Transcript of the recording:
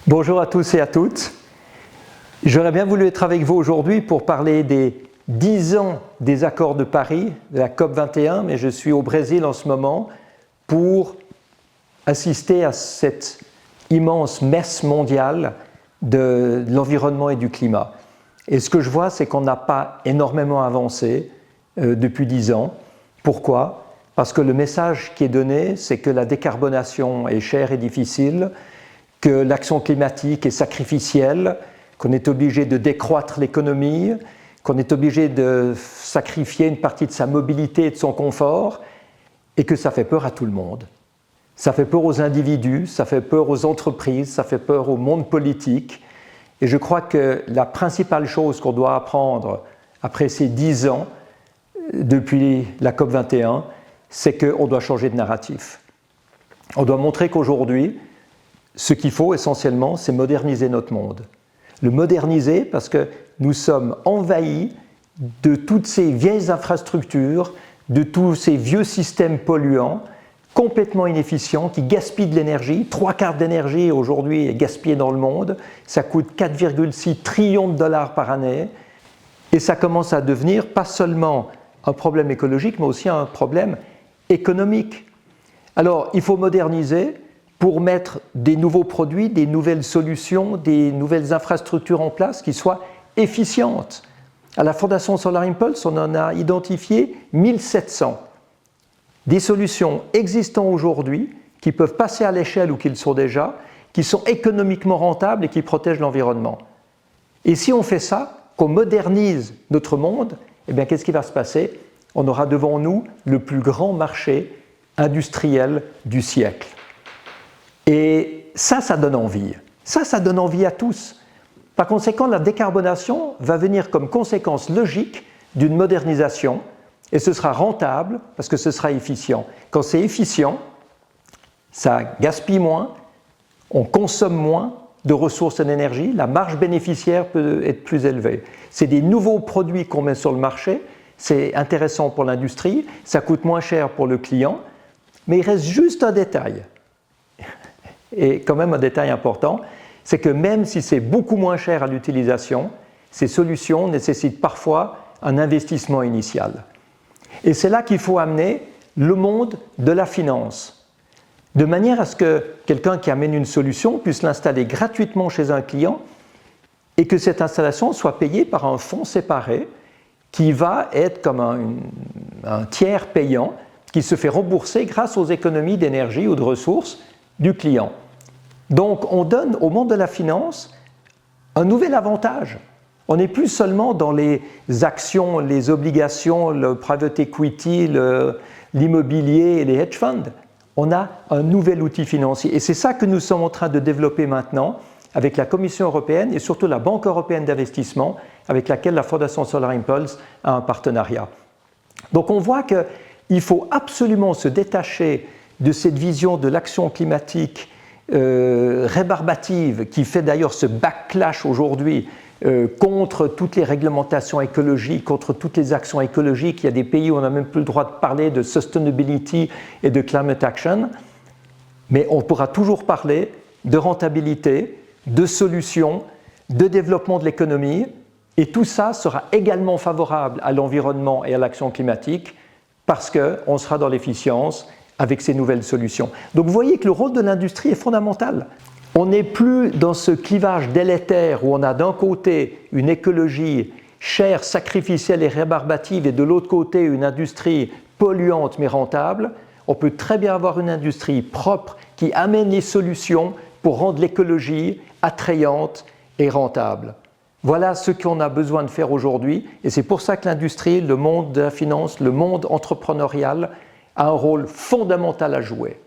Bonjour à tous et à toutes. J'aurais bien voulu être avec vous aujourd'hui pour parler des 10 ans des accords de Paris, de la COP21, mais je suis au Brésil en ce moment pour assister à cette immense messe mondiale de l'environnement et du climat. Et ce que je vois, c'est qu'on n'a pas énormément avancé depuis 10 ans. Pourquoi ? Parce que le message qui est donné, c'est que la décarbonation est chère et difficile, que l'action climatique est sacrificielle, qu'on est obligé de décroître l'économie, qu'on est obligé de sacrifier une partie de sa mobilité et de son confort, et que ça fait peur à tout le monde. Ça fait peur aux individus, ça fait peur aux entreprises, ça fait peur au monde politique. Et je crois que la principale chose qu'on doit apprendre après ces 10 ans, depuis la COP21, c'est qu'on doit changer de narratif. On doit montrer qu'aujourd'hui, ce qu'il faut essentiellement, c'est moderniser notre monde. Le moderniser parce que nous sommes envahis de toutes ces vieilles infrastructures, de tous ces vieux systèmes polluants, complètement inefficients, qui gaspillent de l'énergie. 3/4 d'énergie aujourd'hui est gaspillée dans le monde. Ça coûte 4,6 trillions de dollars par année. Et ça commence à devenir pas seulement un problème écologique, mais aussi un problème économique. Alors, il faut moderniser pour mettre des nouveaux produits, des nouvelles solutions, des nouvelles infrastructures en place qui soient efficientes. À la Fondation Solar Impulse, on en a identifié 1700. Des solutions existantes aujourd'hui qui peuvent passer à l'échelle ou qui le sont déjà, qui sont économiquement rentables et qui protègent l'environnement. Et si on fait ça, qu'on modernise notre monde, eh bien, qu'est-ce qui va se passer ? On aura devant nous le plus grand marché industriel du siècle. Et ça donne envie. Ça donne envie à tous. Par conséquent, la décarbonation va venir comme conséquence logique d'une modernisation et ce sera rentable parce que ce sera efficient. Quand c'est efficient, ça gaspille moins, on consomme moins de ressources et d'énergie, la marge bénéficiaire peut être plus élevée. C'est des nouveaux produits qu'on met sur le marché, c'est intéressant pour l'industrie, ça coûte moins cher pour le client, mais il reste juste un détail. Et quand même un détail important, c'est que même si c'est beaucoup moins cher à l'utilisation, ces solutions nécessitent parfois un investissement initial. Et c'est là qu'il faut amener le monde de la finance, de manière à ce que quelqu'un qui amène une solution puisse l'installer gratuitement chez un client et que cette installation soit payée par un fonds séparé qui va être comme un tiers payant qui se fait rembourser grâce aux économies d'énergie ou de ressources du client. Donc, on donne au monde de la finance un nouvel avantage. On n'est plus seulement dans les actions, les obligations, le private equity, l'immobilier et les hedge funds. On a un nouvel outil financier. Et c'est ça que nous sommes en train de développer maintenant avec la Commission européenne et surtout la Banque européenne d'investissement avec laquelle la Fondation Solar Impulse a un partenariat. Donc, on voit qu'il faut absolument se détacher de cette vision de l'action climatique rébarbative qui fait d'ailleurs ce backlash aujourd'hui contre toutes les réglementations écologiques, contre toutes les actions écologiques. Il y a des pays où on n'a même plus le droit de parler de sustainability et de climate action, mais on pourra toujours parler de rentabilité, de solutions, de développement de l'économie, et tout ça sera également favorable à l'environnement et à l'action climatique parce qu'on sera dans l'efficience avec ces nouvelles solutions. Donc vous voyez que le rôle de l'industrie est fondamental. On n'est plus dans ce clivage délétère où on a d'un côté une écologie chère, sacrificielle et rébarbative et de l'autre côté une industrie polluante mais rentable. On peut très bien avoir une industrie propre qui amène les solutions pour rendre l'écologie attrayante et rentable. Voilà ce qu'on a besoin de faire aujourd'hui et c'est pour ça que l'industrie, le monde de la finance, le monde entrepreneurial a un rôle fondamental à jouer.